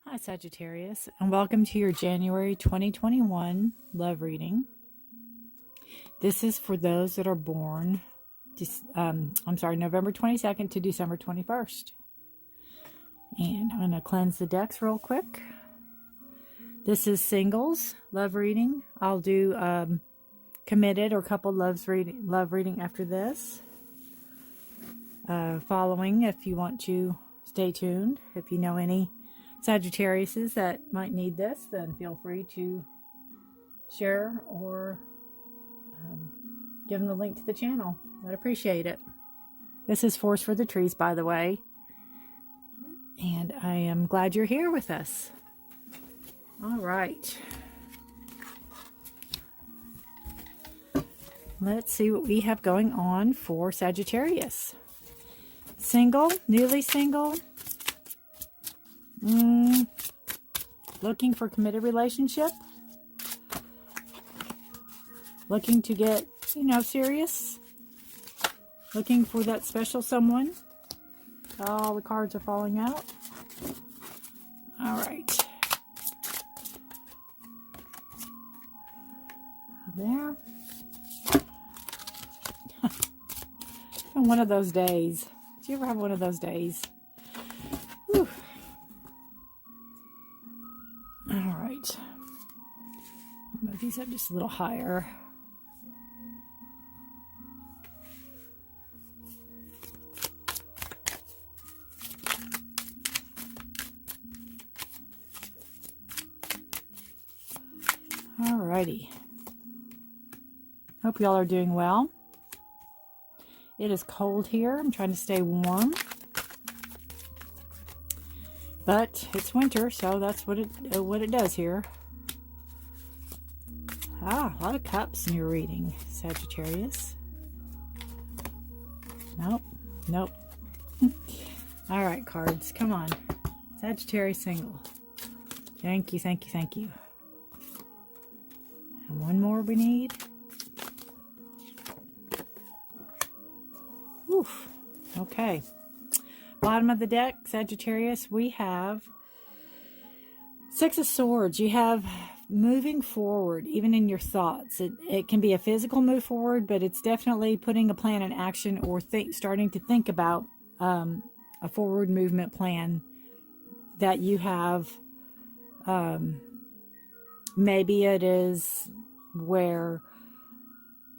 Hi Sagittarius, and welcome to your January 2021 love reading. This is for those that are born, November 22nd to December 21st. And I'm going to cleanse the decks real quick. This is singles love reading. I'll do committed or couple love reading after this. Following, if you want to stay tuned. If you know any Sagittariuses that might need this, then feel free to share or give them the link to the channel. I'd appreciate it. This is Force for the Trees, by the way. And I am glad you're here with us. All right. Let's see what we have going on for Sagittarius. Single, newly single. Looking for committed relationship. Looking to get, serious. Looking for that special someone. All the cards are falling out. All right. There. One of those days. Do you ever have one of those days? Whew. All right. I'll move these up just a little higher. All righty. Hope y'all are doing well. It is cold here. I'm trying to stay warm. But it's winter, so that's what it does here. A lot of cups in your reading, Sagittarius. Nope. All right, cards, come on. Sagittarius single. Thank you. And one more we need. Oof. Okay. Bottom of the deck, Sagittarius, we have Six of Swords. You have moving forward, even in your thoughts. It can be a physical move forward, but it's definitely putting a plan in action or starting to think about a forward movement plan that you have. Maybe it is where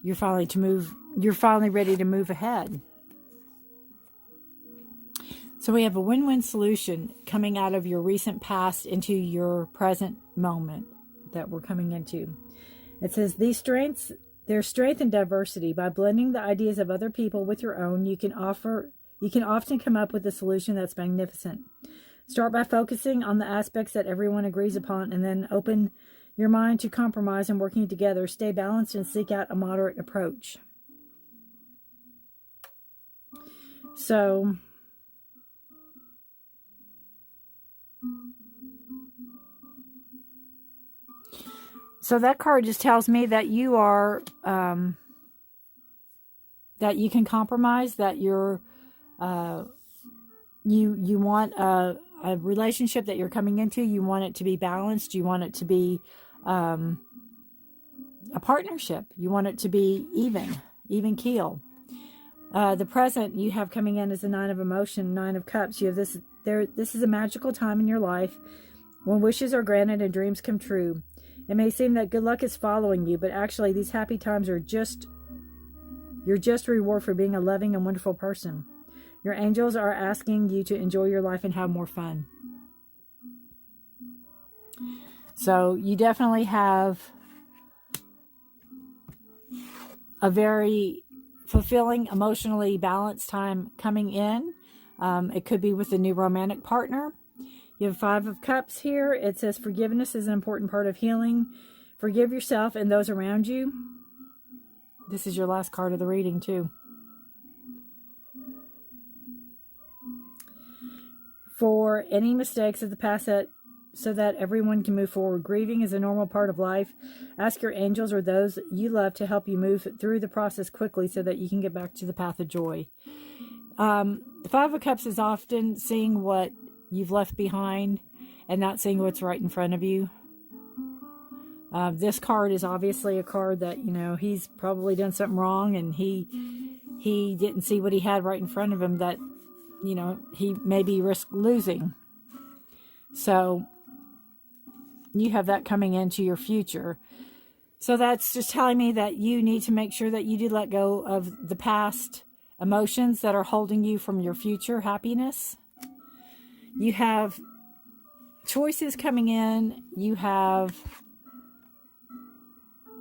you're finally ready to move ahead. So we have a win-win solution coming out of your recent past into your present moment that we're coming into. It says, there's strength in diversity. By blending the ideas of other people with your own, you can often come up with a solution that's magnificent. Start by focusing on the aspects that everyone agrees upon, and then open your mind to compromise and working together. Stay balanced and seek out a moderate approach. So that card just tells me that you are, that you can compromise, that you're, you want a relationship that you're coming into. You want it to be balanced. You want it to be a partnership. You want it to be even keel. The present you have coming in is the Nine of Emotion, Nine of Cups. You have this is a magical time in your life when wishes are granted and dreams come true. It may seem that good luck is following you, but actually these happy times are your just reward for being a loving and wonderful person. Your angels are asking you to enjoy your life and have more fun. So you definitely have a very fulfilling, emotionally balanced time coming in. It could be with a new romantic partner. You have Five of Cups here. It says forgiveness is an important part of healing. Forgive yourself and those around you. This is your last card of the reading, too. For any mistakes of the past so that everyone can move forward. Grieving is a normal part of life. Ask your angels or those you love to help you move through the process quickly so that you can get back to the path of joy. The Five of Cups is often seeing what you've left behind and not seeing what's right in front of you. This card is obviously a card that, you know, he's probably done something wrong, and he didn't see what he had right in front of him that, you know, he maybe risked losing. So you have that coming into your future. So that's just telling me that you need to make sure that you do let go of the past emotions that are holding you from your future happiness. You have choices coming in. You have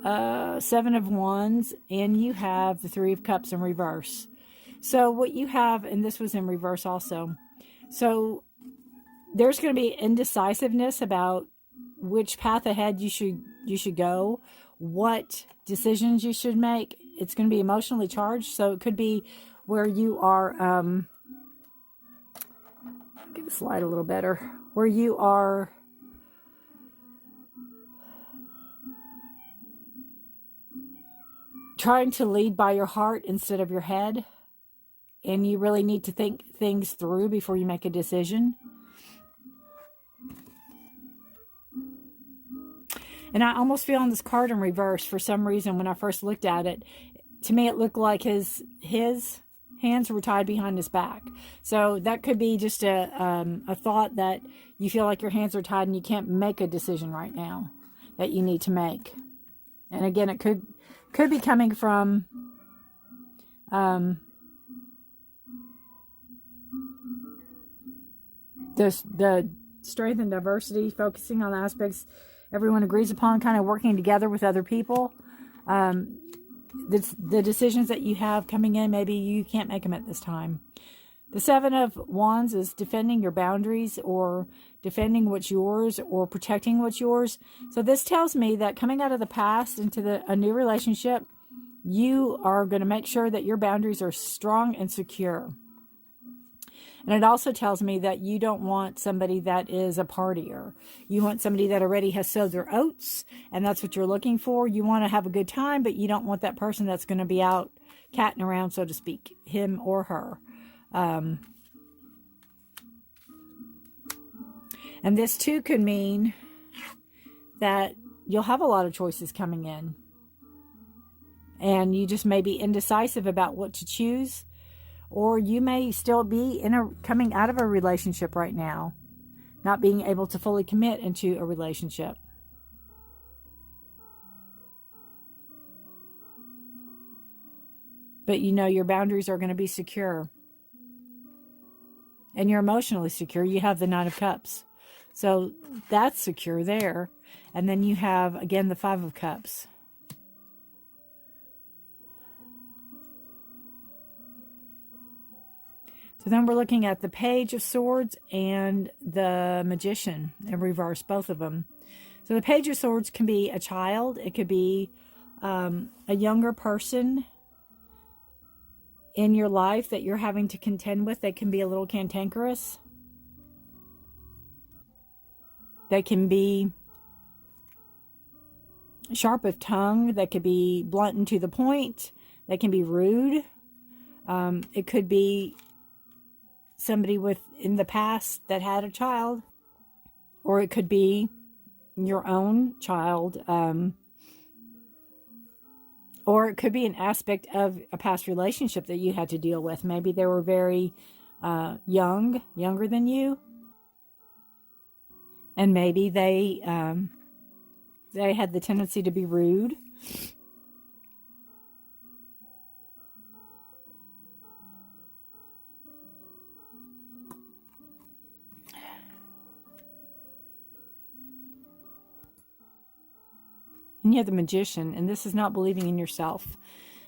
Seven of Wands, and you have the Three of Cups in reverse. So what you have, and this was in reverse also. So there's going to be indecisiveness about which path ahead you should go, what decisions you should make. It's going to be emotionally charged, so it could be where you are, get the slide a little better, where you are trying to lead by your heart instead of your head, and you really need to think things through before you make a decision. And I almost feel on this card in reverse for some reason. When I first looked at it, to me it looked like his hands were tied behind his back. So that could be just a thought that you feel like your hands are tied and you can't make a decision right now that you need to make. And again, it could be coming from the strength and diversity, focusing on aspects everyone agrees upon, kind of working together with other people. The decisions that you have coming in, maybe you can't make them at this time. The Seven of Wands is defending your boundaries, or defending what's yours, or protecting what's yours. So this tells me that coming out of the past into a new relationship, you are going to make sure that your boundaries are strong and secure. And it also tells me that you don't want somebody that is a partier. You want somebody that already has sowed their oats, and that's what you're looking for. You want to have a good time, but you don't want that person that's going to be out catting around, so to speak, him or her. And this too could mean that you'll have a lot of choices coming in, and you just may be indecisive about what to choose. Or you may still be coming out of a relationship right now, not being able to fully commit into a relationship. But you know your boundaries are going to be secure. And you're emotionally secure. You have the Nine of Cups. So that's secure there. And then you have, again, the Five of Cups. So then we're looking at the Page of Swords and the Magician in reverse, both of them. So the Page of Swords can be a child. It could be a younger person in your life that you're having to contend with. They can be a little cantankerous. They can be sharp of tongue. They could be blunt and to the point. They can be rude. It could be somebody in the past that had a child, or it could be your own child, or it could be an aspect of a past relationship that you had to deal with. Maybe they were very younger than you, and maybe they had the tendency to be rude. And you have the Magician, and this is not believing in yourself.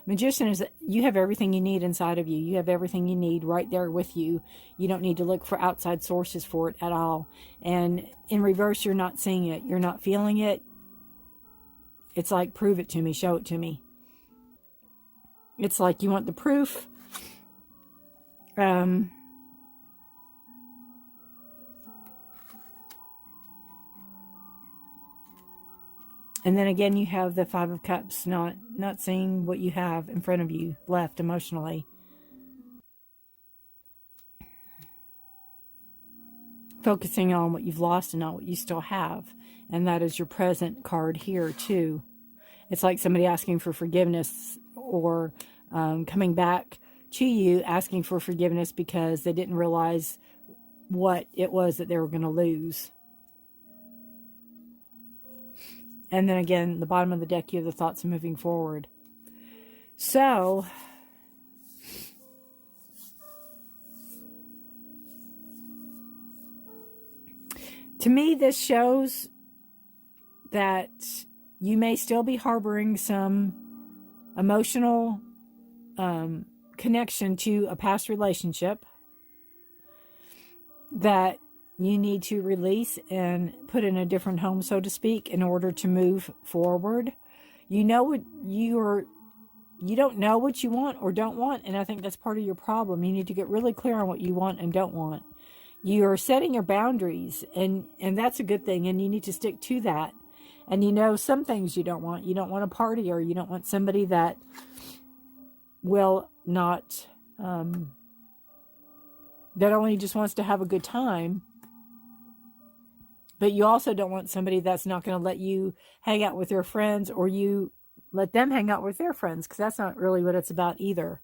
Magician is that you have everything you need inside of you. You have everything you need right there with you. You don't need to look for outside sources for it at all. And in reverse, you're not seeing it. You're not feeling it. It's like, prove it to me. Show it to me. It's like you want the proof. And then again, you have the Five of Cups, not seeing what you have in front of you left emotionally. focusing on what you've lost and not what you still have. And that is your present card here too. It's like somebody asking for forgiveness, or coming back to you asking for forgiveness because they didn't realize what it was that they were going to lose. And then again, the bottom of the deck, you have the thoughts of moving forward. So, to me, this shows that you may still be harboring some emotional connection to a past relationship that you need to release and put in a different home, so to speak, in order to move forward. You know what you don't know what you want or don't want, and I think that's part of your problem. You need to get really clear on what you want and don't want. You're setting your boundaries, and that's a good thing, and you need to stick to that. And you know some things you don't want. You don't want a party, or you don't want somebody that will not, that only just wants to have a good time. But you also don't want somebody that's not going to let you hang out with their friends, or you let them hang out with their friends, because that's not really what it's about either.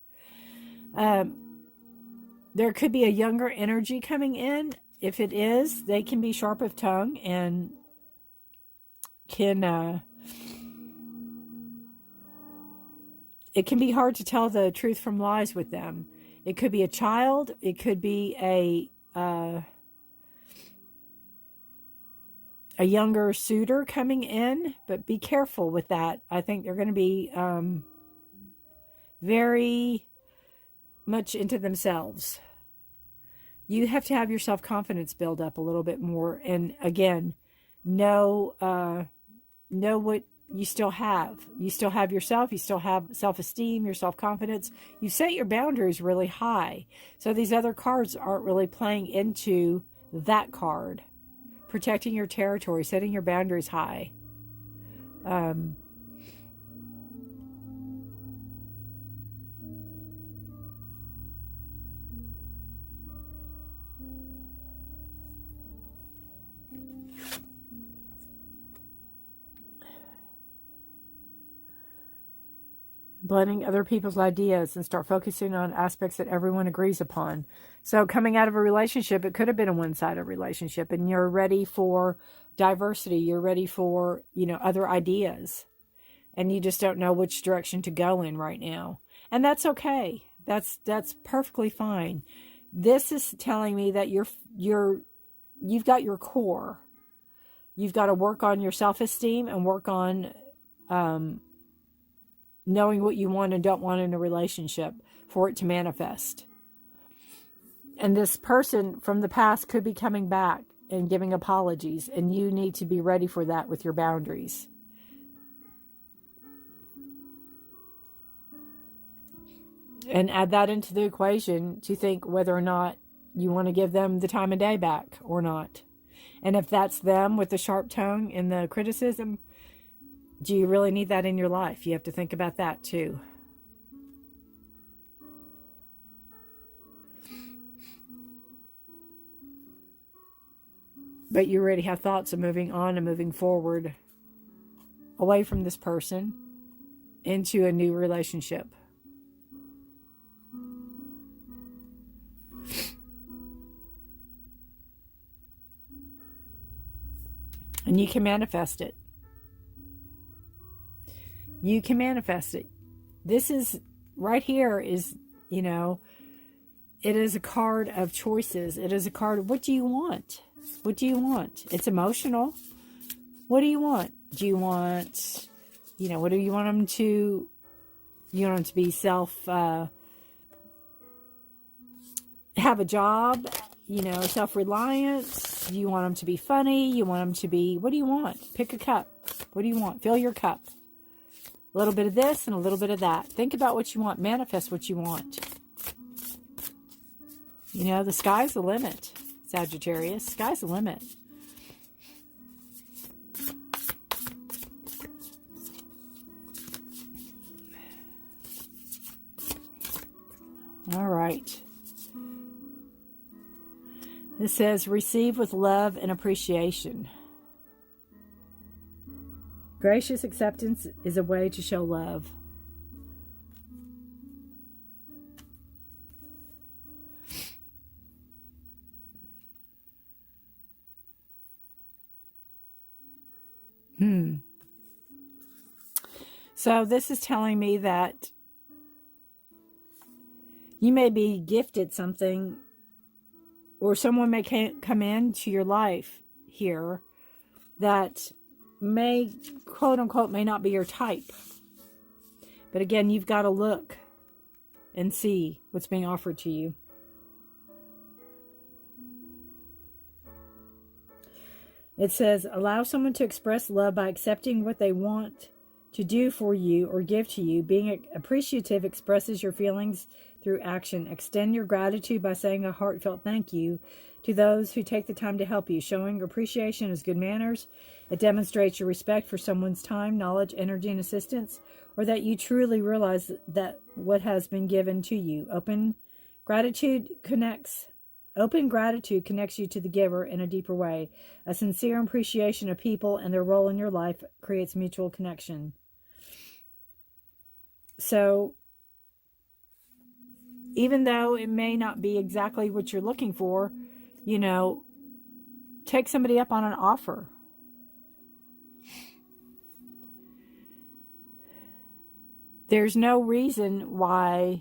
There could be a younger energy coming in. If it is, they can be sharp of tongue and it can be hard to tell the truth from lies with them. It could be a child. It could be a younger suitor coming in, but be careful with that. I think they're going to be very much into themselves. You have to have your self-confidence build up a little bit more. And again, know what you still have. You still have yourself. You still have self-esteem, your self-confidence. You set your boundaries really high. So these other cards aren't really playing into that card. Protecting your territory, setting your boundaries high. Blending other people's ideas and start focusing on aspects that everyone agrees upon. So coming out of a relationship, it could have been a one-sided relationship, and you're ready for diversity. You're ready for, other ideas, and you just don't know which direction to go in right now. And that's okay. That's perfectly fine. This is telling me that you've got your core. You've got to work on your self-esteem and work on, knowing what you want and don't want in a relationship for it to manifest. And this person from the past could be coming back and giving apologies, and you need to be ready for that with your boundaries. And add that into the equation to think whether or not you want to give them the time of day back or not. And if that's them with the sharp tongue and the criticism, do you really need that in your life? You have to think about that too. But you already have thoughts of moving on and moving forward away from this person into a new relationship. And you can manifest it. You can manifest it. This is, right here is, it is a card of choices. It is a card of what do you want? What do you want? It's emotional. What do you want? Do you want, what do you want them to, you want them to be have a job, self-reliance. You want them to be funny. You want them to be, what do you want? Pick a cup. What do you want? Fill your cup. A little bit of this and a little bit of that. Think about what you want. Manifest what you want. The sky's the limit, Sagittarius. Sky's the limit. All right. It says, receive with love and appreciation. Gracious acceptance is a way to show love. So this is telling me that you may be gifted something, or someone may come into your life here that may, quote unquote, may not be your type. But again, you've got to look and see what's being offered to you. It says, allow someone to express love by accepting what they want to do for you or give to you. Being appreciative expresses your feelings through action. Extend your gratitude by saying a heartfelt thank you to those who take the time to help you. Showing appreciation is good manners. It demonstrates your respect for someone's time, knowledge, energy, and assistance, or that you truly realize that what has been given to you. Open gratitude connects you to the giver in a deeper way. A sincere appreciation of people and their role in your life creates mutual connection. So, even though it may not be exactly what you're looking for, take somebody up on an offer. There's no reason why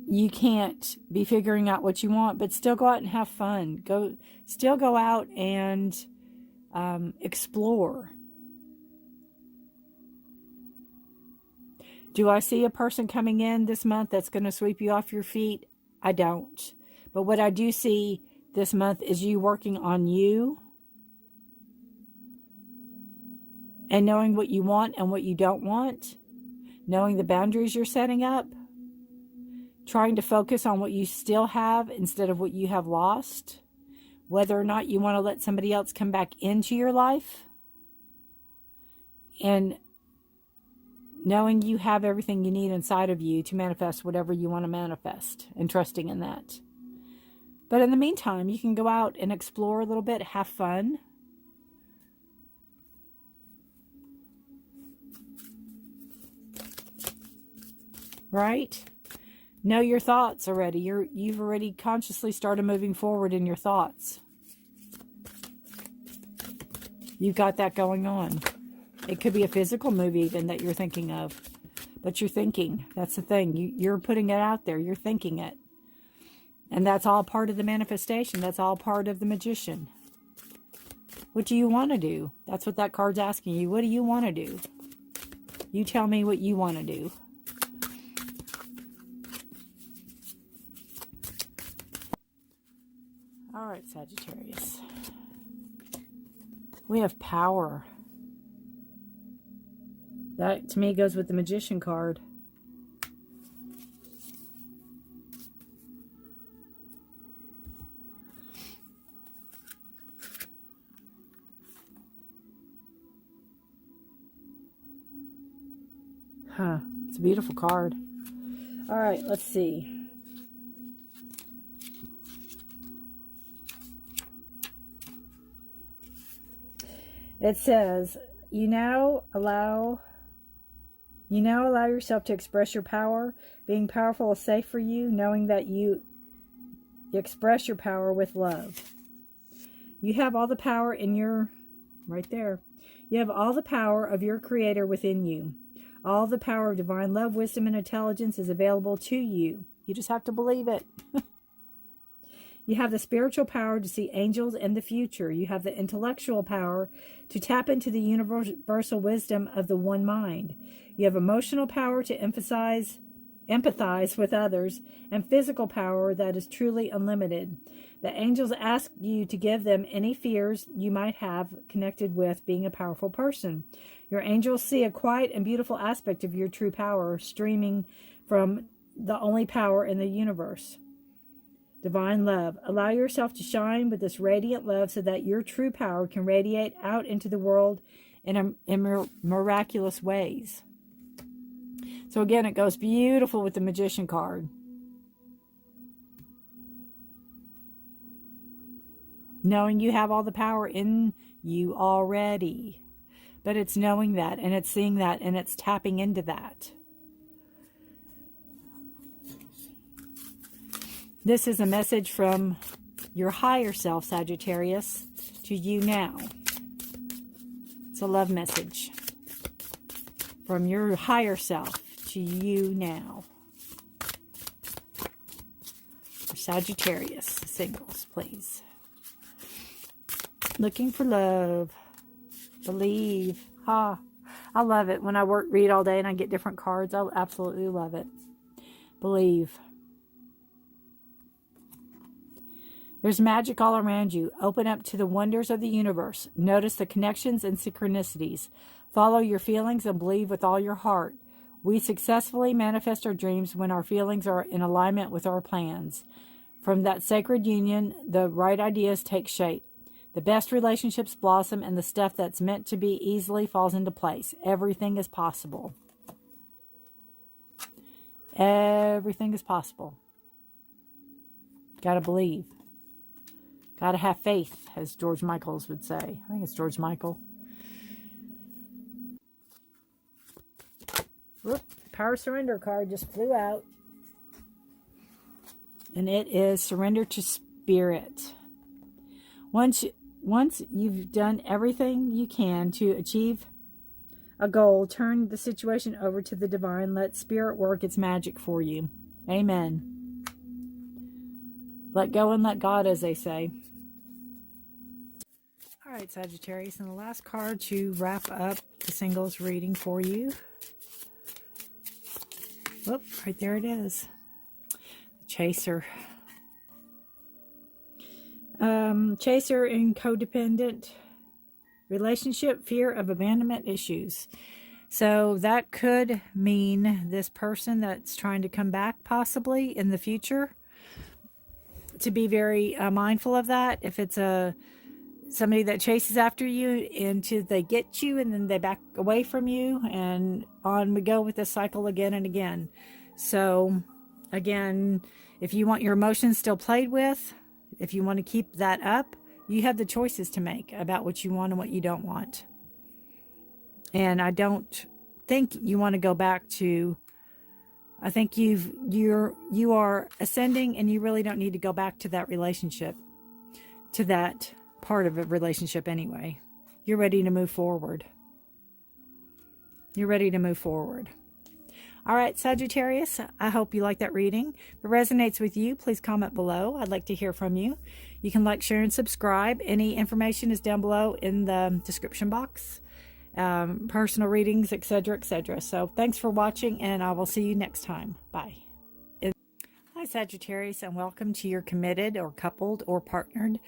you can't be figuring out what you want, but still go out and have fun. Still go out and explore. Do I see a person coming in this month that's going to sweep you off your feet? I don't. But what I do see this month is you working on you and knowing what you want and what you don't want, knowing the boundaries you're setting up, trying to focus on what you still have instead of what you have lost, whether or not you want to let somebody else come back into your life, and knowing you have everything you need inside of you to manifest whatever you want to manifest, and trusting in that. But in the meantime, you can go out and explore a little bit, have fun. Right? Know your thoughts already. You've already consciously started moving forward in your thoughts. You've got that going on. It could be a physical move even that you're thinking of. But you're thinking. That's the thing. You're putting it out there. You're thinking it. And that's all part of the manifestation. That's all part of the magician. What do you want to do? That's what that card's asking you. What do you want to do? You tell me what you want to do. All right, Sagittarius. We have power. That, to me, goes with the Magician card. It's a beautiful card. All right, let's see. It says, you now allow yourself to express your power. Being powerful is safe for you, knowing that you express your power with love. You have all the power right there. You have all the power of your Creator within you. All the power of divine love, wisdom, and intelligence is available to you. You just have to believe it. You have the spiritual power to see angels and the future. You have the intellectual power to tap into the universal wisdom of the one mind. You have emotional power to empathize with others, and physical power that is truly unlimited. The angels ask you to give them any fears you might have connected with being a powerful person. Your angels see a quiet and beautiful aspect of your true power streaming from the only power in the universe. Divine love. Allow yourself to shine with this radiant love so that your true power can radiate out into the world in miraculous ways. So again, it goes beautiful with the Magician card. knowing you have all the power in you already. But it's knowing that, and it's seeing that, and it's tapping into that. This is a message from your higher self, Sagittarius, to you now. It's a love message from your higher self to you now. For Sagittarius, singles, please. Looking for love. Believe. I love it when I read all day and I get different cards. I absolutely love it. Believe. There's magic all around you. Open up to the wonders of the universe. Notice the connections and synchronicities. Follow your feelings and believe with all your heart. We successfully manifest our dreams when our feelings are in alignment with our plans. From that sacred union, the right ideas take shape. The best relationships blossom, and the stuff that's meant to be easily falls into place. Everything is possible. Everything is possible. Gotta believe. Gotta have faith, as George Michaels would say. I think it's George Michael. Whoop, Power Surrender card just flew out. And it is Surrender to Spirit. Once you've done everything you can to achieve a goal, turn the situation over to the divine. Let Spirit work its magic for you. Amen. Let go and let God, as they say. All right, Sagittarius, and the last card to wrap up the singles reading for you. Whoop, right there it is. The Chaser. Chaser in codependent relationship, fear of abandonment issues. So that could mean this person that's trying to come back possibly in the future, to be very mindful of that. If it's somebody that chases after you until they get you and then they back away from you, and on we go with this cycle again and again. So again, if you want your emotions still played with, if you want to keep that up, you have the choices to make about what you want and what you don't want. And I don't think you want to go back to, I think you are ascending, and you really don't need to go back to that relationship, to that part of a relationship anyway. You're ready to move forward. You're ready to move forward. All right, Sagittarius, I hope you like that reading. If it resonates with you, please comment below. I'd like to hear from you. You can like, share, and subscribe. Any information is down below in the description box. Personal readings, etc., etc. So thanks for watching, and I will see you next time. Bye. Hi, Sagittarius, and welcome to your committed or coupled or partnered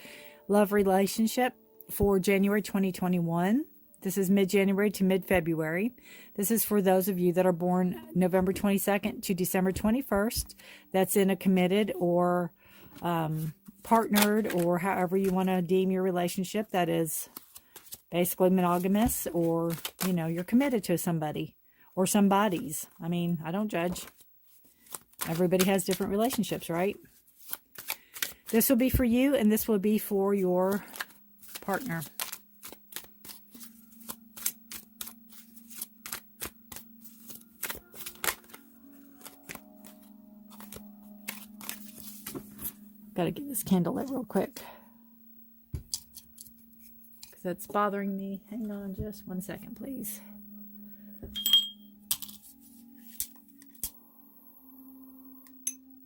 love relationship for January 2021. This is mid-January to mid-February. This is for those of you that are born November 22nd to December 21st. That's in a committed or partnered, or however you want to deem your relationship, that is basically monogamous, or, you know, you're committed to somebody or somebody's. I mean, I don't judge. Everybody has different relationships, right? This will be for you, and this will be for your partner. Got to get this candle lit real quick, because that's bothering me. Hang on just 1 second, please.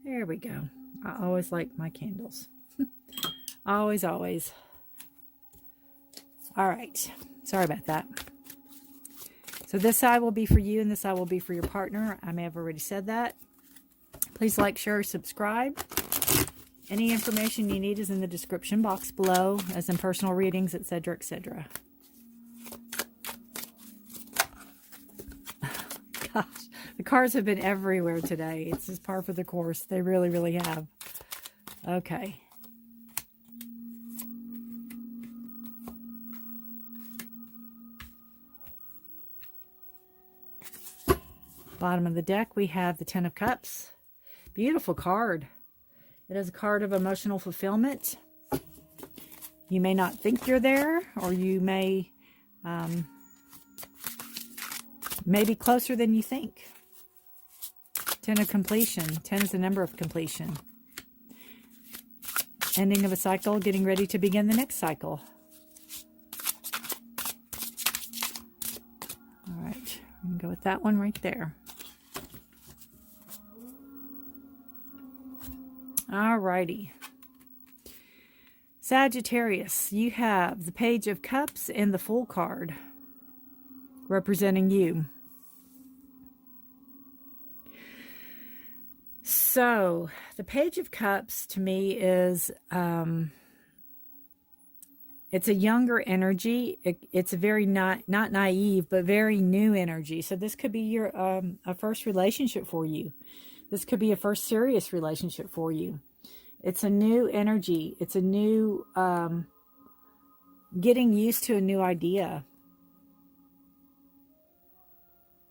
There we go. I always like my candles. Always, always. All right. Sorry about that. So this side will be for you, and this side will be for your partner. I may have already said that. Please like, share, subscribe. Any information you need is in the description box below, as in personal readings, etc., etc. Gosh, the cards have been everywhere today. It's just par for the course. They really, really have. Okay. Bottom of the deck, we have the Ten of Cups. Beautiful card. It is a card of emotional fulfillment. You may not think you're there, or you may be closer than you think. 10 of completion. 10 is the number of completion. Ending of a cycle, getting ready to begin the next cycle. All right, I'm going to go with that one right there. All righty. Sagittarius, you have the Page of Cups and the Fool card representing you. So, the Page of Cups to me is, it's a younger energy. It's a very not naive, but very new energy. So this could be your a first relationship for you. This could be a first serious relationship for you. It's a new energy. It's a new, getting used to a new idea.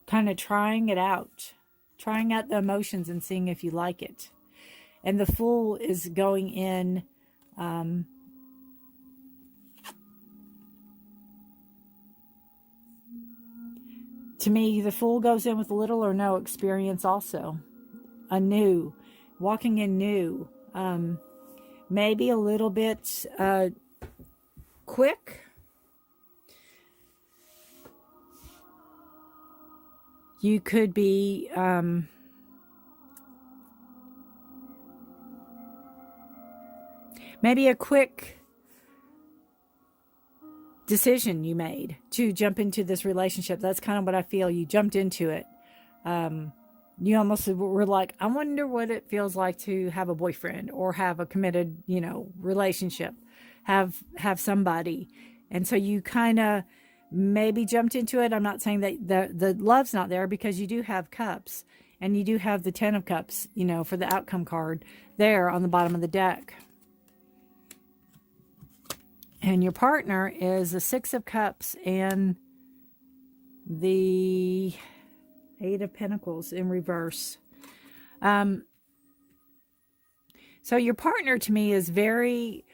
Kind of trying it out. Trying out the emotions and seeing if you like it. And the Fool is going in, to me, the Fool goes in with little or no experience also. A new, walking in new. Maybe a little bit quick. You could be maybe a quick decision you made to jump into this relationship. That's kind of what I feel. You jumped into it. You almost were like, I wonder what it feels like to have a boyfriend or have a committed, relationship, have somebody. And so you kind of maybe jumped into it. I'm not saying that the love's not there, because you do have cups and you do have the 10 of cups, for the outcome card there on the bottom of the deck. And your partner is the 6 of cups and the 8 of Pentacles in reverse. So your partner to me is very...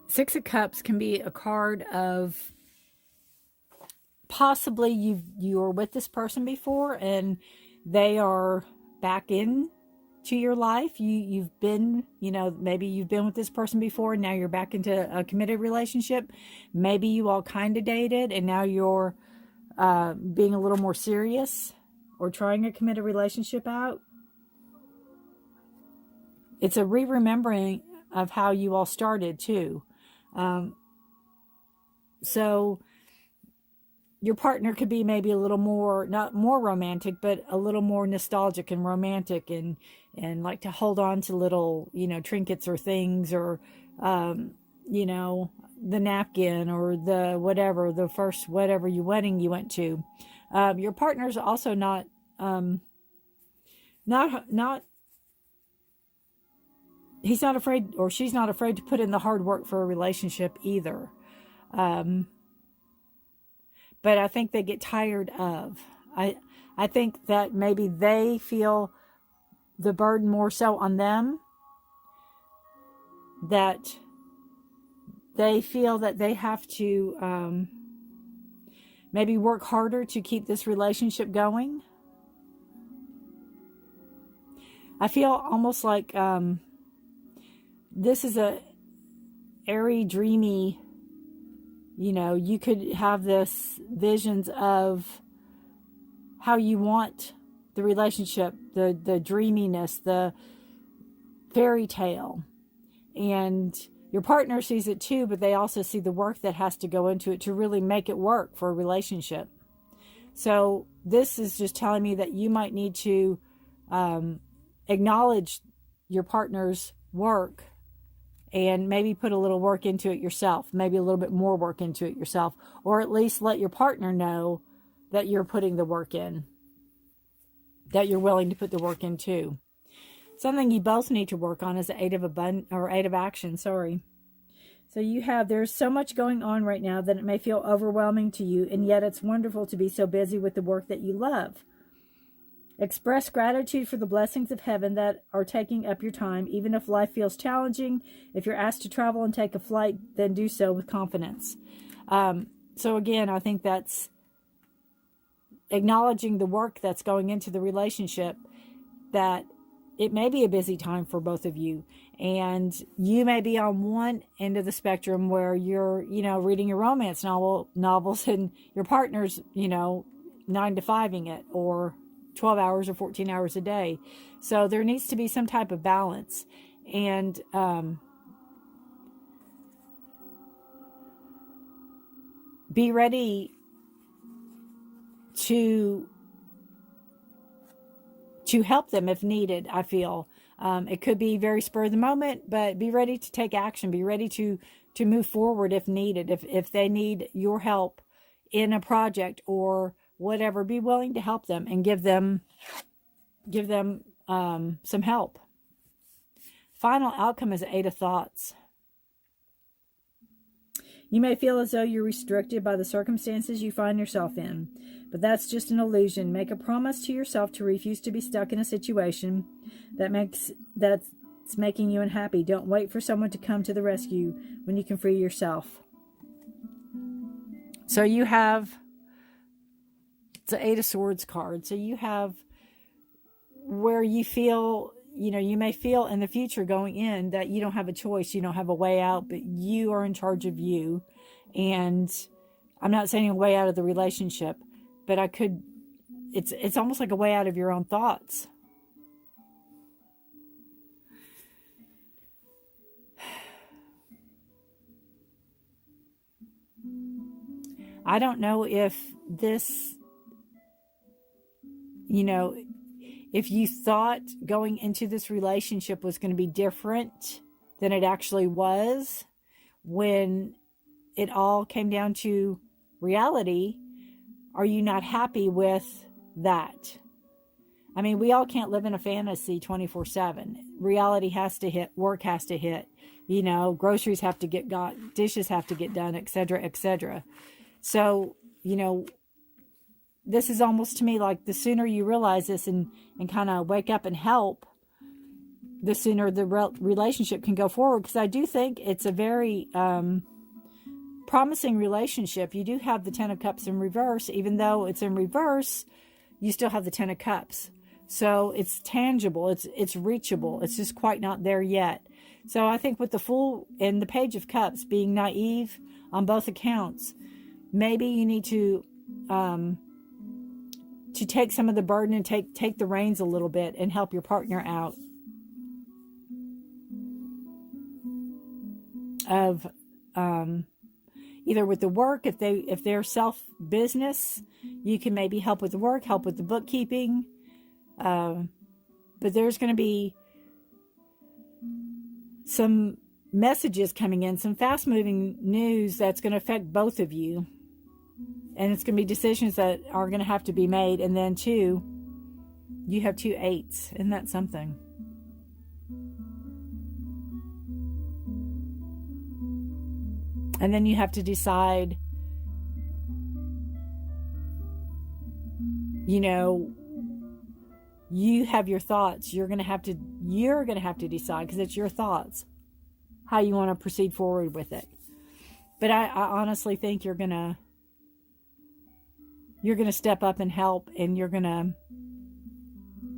Six of Cups can be a card of possibly you were with this person before and they are back in to your life. You've been, maybe you've been with this person before and now you're back into a committed relationship. Maybe you all kind of dated and now you're being a little more serious or trying a committed relationship out. It's a re-remembering of how you all started too. So your partner could be maybe a little more, not more romantic, but a little more nostalgic and romantic and like to hold on to little, trinkets or things or, the napkin or the whatever, the first whatever wedding you went to. Your partner's also not he's not afraid, or she's not afraid to put in the hard work for a relationship either. But I think they get tired of. I think that maybe they feel the burden more so on them. That they feel that they have to maybe work harder to keep this relationship going. I feel almost like this is a airy, dreamy, you could have this visions of how you want the relationship, the dreaminess, the fairy tale. And your partner sees it too, but they also see the work that has to go into it to really make it work for a relationship. So this is just telling me that you might need to acknowledge your partner's work and maybe put a little work into it yourself, maybe a little bit more work into it yourself, or at least let your partner know that you're putting the work in, that you're willing to put the work in too. Something you both need to work on is the 8 of action, sorry. So there's so much going on right now that it may feel overwhelming to you, and yet it's wonderful to be so busy with the work that you love. Express gratitude for the blessings of heaven that are taking up your time, even if life feels challenging. If you're asked to travel and take a flight, then do so with confidence. So again, I think that's acknowledging the work that's going into the relationship, that it may be a busy time for both of you, and you may be on one end of the spectrum where you're, reading your romance novels and your partner's, 9 to 5ing it, or 12 hours or 14 hours a day. So there needs to be some type of balance. And be ready to help them if needed, I feel. It could be very spur of the moment, but be ready to take action. Be ready to move forward if needed. If they need your help in a project or whatever, be willing to help them and give them some help. Final outcome is 8 of Thoughts. You may feel as though you're restricted by the circumstances you find yourself in, but that's just an illusion. Make a promise to yourself to refuse to be stuck in a situation that's making you unhappy. Don't wait for someone to come to the rescue when you can free yourself. So you have the 8 of Swords card. So you have where you feel, you may feel in the future going in that you don't have a choice, you don't have a way out, but you are in charge of you. And I'm not saying a way out of the relationship, but it's almost like a way out of your own thoughts. I don't know if this, if you thought going into this relationship was going to be different than it actually was, when it all came down to reality, are you not happy with that? I mean, we all can't live in a fantasy 24/7. Reality has to hit, work has to hit, groceries have to get got, dishes have to get done, etc., etc. So, this is almost to me like the sooner you realize this and kind of wake up and help, the sooner the relationship can go forward. Because I do think it's a very promising relationship. You do have the 10 of Cups in reverse. Even though it's in reverse, you still have the 10 of Cups. So it's tangible. It's reachable. It's just quite not there yet. So I think with the Fool and the Page of Cups being naive on both accounts, maybe you need to take some of the burden and take the reins a little bit and help your partner out of either with the work, if they're self business, you can maybe help with the work, help with the bookkeeping, but there's going to be some messages coming in, some fast moving news that's going to affect both of you. And it's going to be decisions that are going to have to be made. And then you have 2 8s. Isn't that something? And then you have to decide, you have your thoughts. You're going to have to decide, because it's your thoughts, how you want to proceed forward with it. But I honestly think you're going to step up and help, and you're going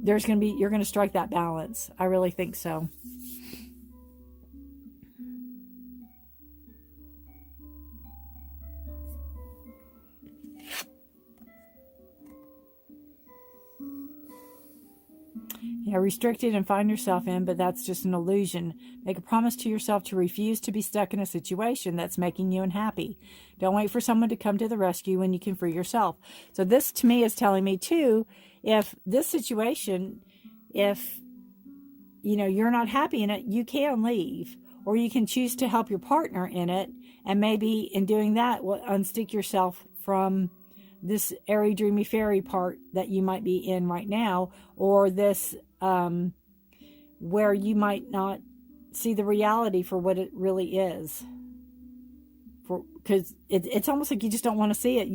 to strike that balance. I really think so. Yeah, restricted and find yourself in, but that's just an illusion. Make a promise to yourself to refuse to be stuck in a situation that's making you unhappy. Don't wait for someone to come to the rescue when you can free yourself. So this to me is telling me too, if this situation, if you're not happy in it, you can leave, or you can choose to help your partner in it, and maybe in doing that will unstick yourself from this airy, dreamy, fairy part that you might be in right now, or this where you might not see the reality for what it really is. Because it's almost like you just don't want to see it.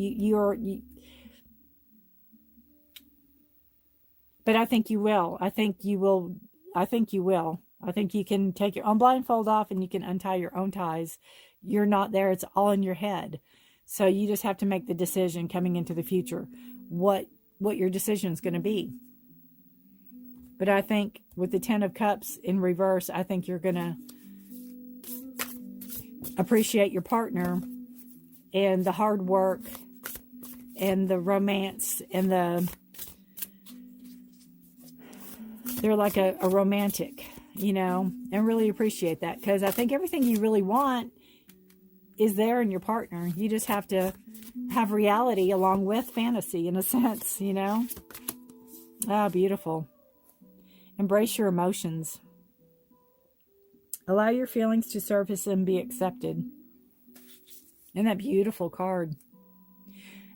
But I think you will. I think you will. I think you will. I think you can take your own blindfold off and you can untie your own ties. You're not there. It's all in your head. So you just have to make the decision coming into the future what your decision is going to be. But I think with the Ten of Cups in reverse, I think you're going to appreciate your partner and the hard work and the romance and they're like a romantic, you know, and really appreciate that. Because I think everything you really want is there in your partner. You just have to have reality along with fantasy in a sense, you know. Ah, beautiful. Embrace your emotions. Allow your feelings to surface and be accepted. Isn't that beautiful card?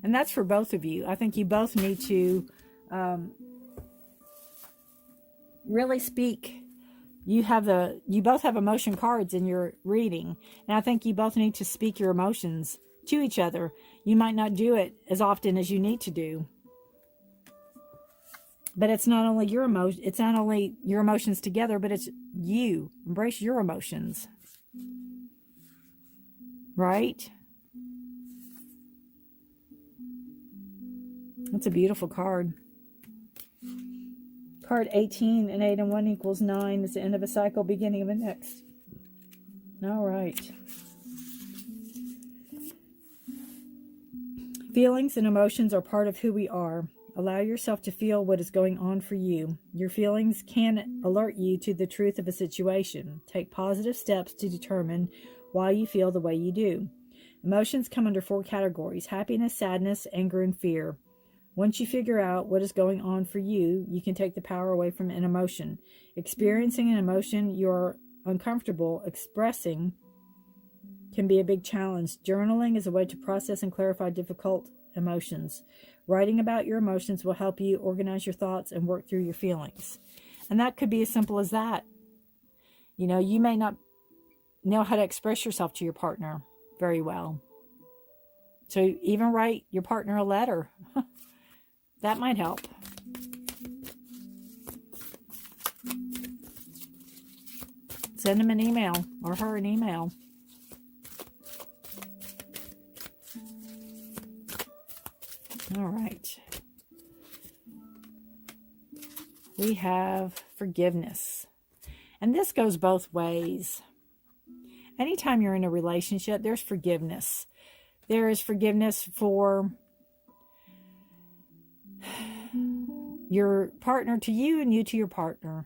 And that's for both of you. I think you both need to really speak. You both have emotion cards in your reading. And I think you both need to speak your emotions to each other. You might not do it as often as you need to do. But it's not only your emotions together, but it's you. Embrace your emotions. Right? That's a beautiful card. Card 18, and 8 and 1 equals 9. It's the end of a cycle, beginning of a next. All right. Feelings and emotions are part of who we are. Allow yourself to feel what is going on for you. Your feelings can alert you to the truth of a situation. Take positive steps to determine why you feel the way you do. Emotions come under 4 categories: happiness, sadness, anger, and fear. Once you figure out what is going on for you, you can take the power away from an emotion. Experiencing an emotion you're uncomfortable expressing can be a big challenge. Journaling is a way to process and clarify difficult emotions. Writing about your emotions will help you organize your thoughts and work through your feelings. And that could be as simple as that. You know, you may not know how to express yourself to your partner very well. So even write your partner a letter. That might help. Send him an email or her an email. All right. We have forgiveness. And this goes both ways. Anytime you're in a relationship, there's forgiveness. There is forgiveness for your partner to you and you to your partner.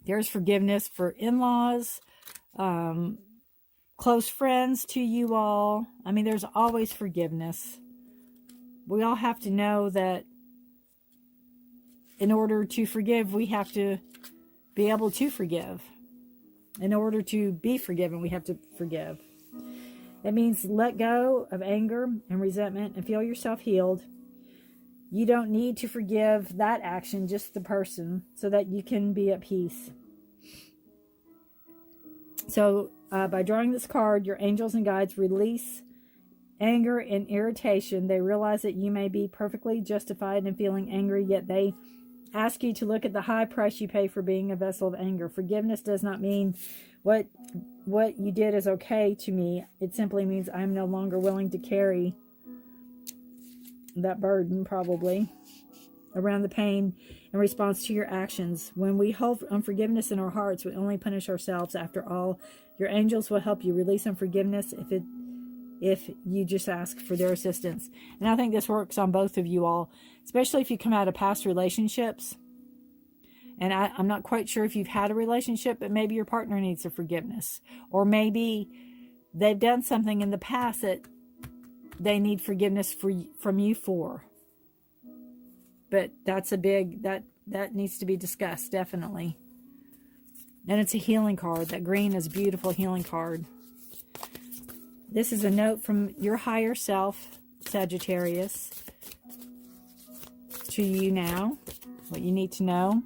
There's forgiveness for in-laws, close friends to you all. I mean, there's always forgiveness. We all have to know that in order to forgive, we have to be able to forgive. In order to be forgiven, we have to forgive. It means let go of anger and resentment and feel yourself healed. You don't need to forgive that action, just the person, so that you can be at peace. So by drawing this card, your angels and guides release anger and irritation. They realize that you may be perfectly justified in feeling angry, yet they ask you to look at the high price you pay for being a vessel of anger. Forgiveness does not mean what you did is okay to me. It simply means I'm no longer willing to carry that burden, probably, around the pain in response to your actions. When we hold unforgiveness in our hearts, we only punish ourselves. After all, your angels will help you release unforgiveness if you just ask for their assistance. And I think this works on both of you all, especially if you come out of past relationships. And I'm not quite sure if you've had a relationship, but maybe your partner needs a forgiveness. Or maybe they've done something in the past that they need forgiveness from you for. But that's a big, that needs to be discussed, definitely. And it's a healing card. That green is a beautiful healing card. This is a note from your higher self, Sagittarius, to you now. What you need to know.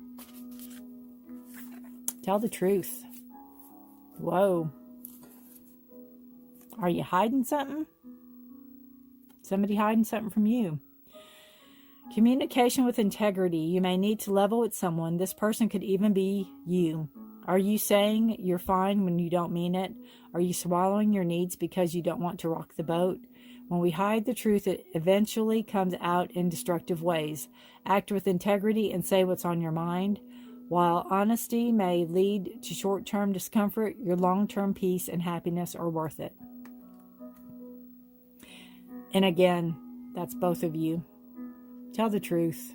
Tell the truth. Whoa. Are you hiding something? Somebody hiding something from you. Communication with integrity. You may need to level with someone. This person could even be you. Are you saying you're fine when you don't mean it? Are you swallowing your needs because you don't want to rock the boat? When we hide the truth, it eventually comes out in destructive ways. Act with integrity and say what's on your mind. While honesty may lead to short-term discomfort, your long-term peace and happiness are worth it. And again, that's both of you. Tell the truth.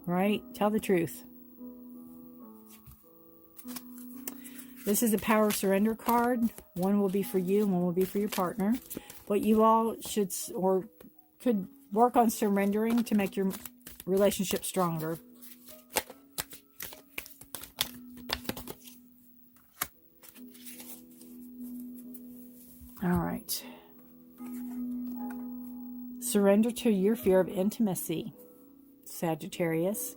Right? Tell the truth. This is a power surrender card. One will be for you and one will be for your partner. What you all should or could work on surrendering to make your relationship stronger. All right. Surrender to your fear of intimacy, Sagittarius.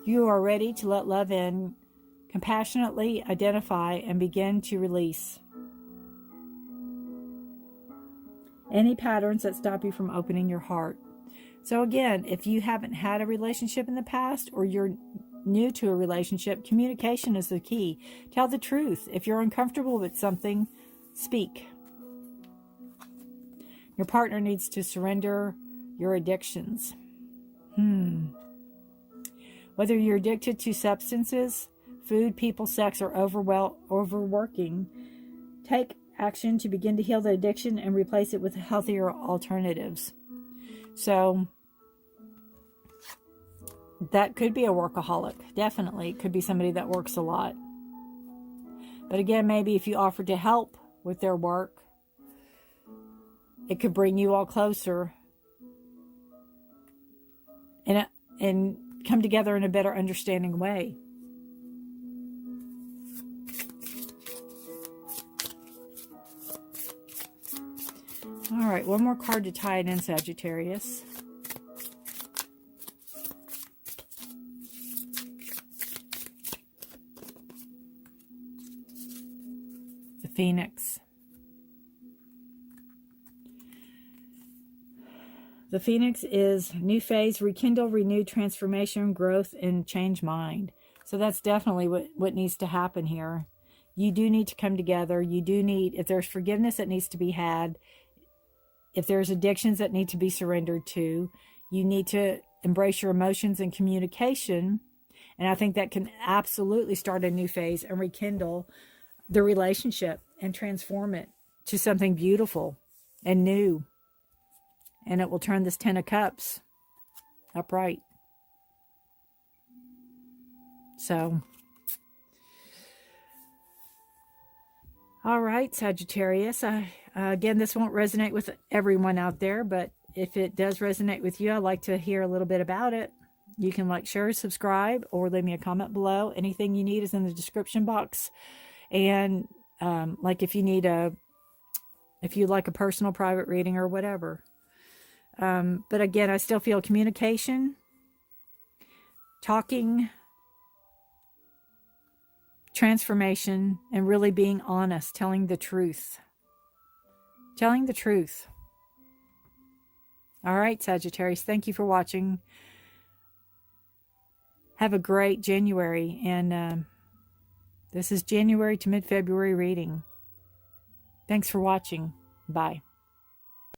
You are ready to let love in, compassionately identify, and begin to release any patterns that stop you from opening your heart. So again, if you haven't had a relationship in the past or you're new to a relationship, communication is the key. Tell the truth. If you're uncomfortable with something, speak. Your partner needs to surrender your addictions. Whether you're addicted to substances, food, people, sex, or overworking, take action to begin to heal the addiction and replace it with healthier alternatives. So that could be a workaholic. Definitely. It could be somebody that works a lot. But again, maybe if you offer to help with their work, it could bring you all closer and come together in a better understanding way. All right, one more card to tie it in, Sagittarius. The Phoenix. The Phoenix is new phase, rekindle, renew, transformation, growth, and change mind. So that's definitely what needs to happen here. You do need to come together. You do need, if there's forgiveness that needs to be had, if there's addictions that need to be surrendered to, you need to embrace your emotions and communication. And I think that can absolutely start a new phase and rekindle the relationship and transform it to something beautiful and new. And it will turn this 10 of Cups upright. So, all right, Sagittarius. Again, this won't resonate with everyone out there, but if it does resonate with you, I'd like to hear a little bit about it. You can like, share, subscribe, or leave me a comment below. Anything you need is in the description box. And like if you'd like a personal private reading or whatever. But again, I still feel communication, talking, transformation, and really being honest, telling the truth. Telling the truth. All right, Sagittarius, thank you for watching. Have a great January, and this is January to mid-February reading. Thanks for watching. Bye.